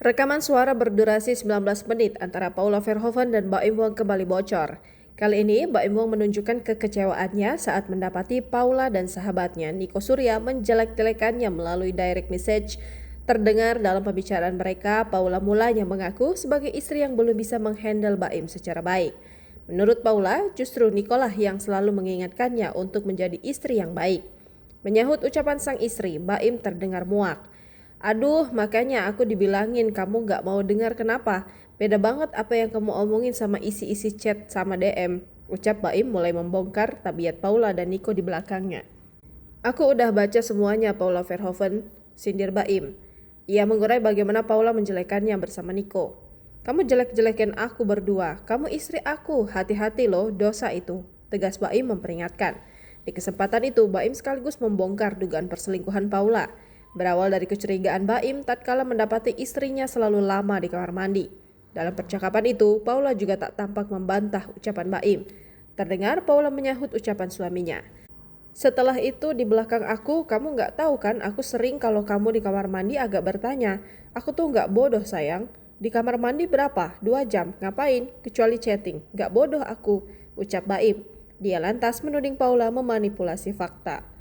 Rekaman suara berdurasi 19 menit antara Paula Verhoeven dan Baim Wong kembali bocor. Kali ini, Baim Wong menunjukkan kekecewaannya saat mendapati Paula dan sahabatnya Nico Surya menjelek-jelekannya melalui direct message. Terdengar dalam pembicaraan mereka, Paula mulanya mengaku sebagai istri yang belum bisa menghandle Baim secara baik. Menurut Paula, justru Nicolah yang selalu mengingatkannya untuk menjadi istri yang baik. Menyahut ucapan sang istri, Baim terdengar muak. Aduh, makanya aku dibilangin kamu gak mau dengar kenapa. Beda banget apa yang kamu omongin sama isi-isi chat sama DM. Ucap Baim mulai membongkar tabiat Paula dan Nico di belakangnya. Aku udah baca semuanya, Paula Verhoeven, sindir Baim. Ia mengurai bagaimana Paula menjelekannya bersama Nico. Kamu jelek-jelekin aku berdua, kamu istri aku, hati-hati loh dosa itu, tegas Baim memperingatkan. Di kesempatan itu, Baim sekaligus membongkar dugaan perselingkuhan Paula. Berawal dari kecurigaan Baim tatkala mendapati istrinya selalu lama di kamar mandi. Dalam percakapan itu, Paula juga tak tampak membantah ucapan Baim. Terdengar Paula menyahut ucapan suaminya. Setelah itu di belakang aku, kamu gak tahu kan aku sering kalau kamu di kamar mandi agak bertanya. Aku tuh gak bodoh sayang. Di kamar mandi berapa? 2 jam. Ngapain? Kecuali chatting. Gak bodoh aku, ucap Baim. Dia lantas menuding Paula memanipulasi fakta.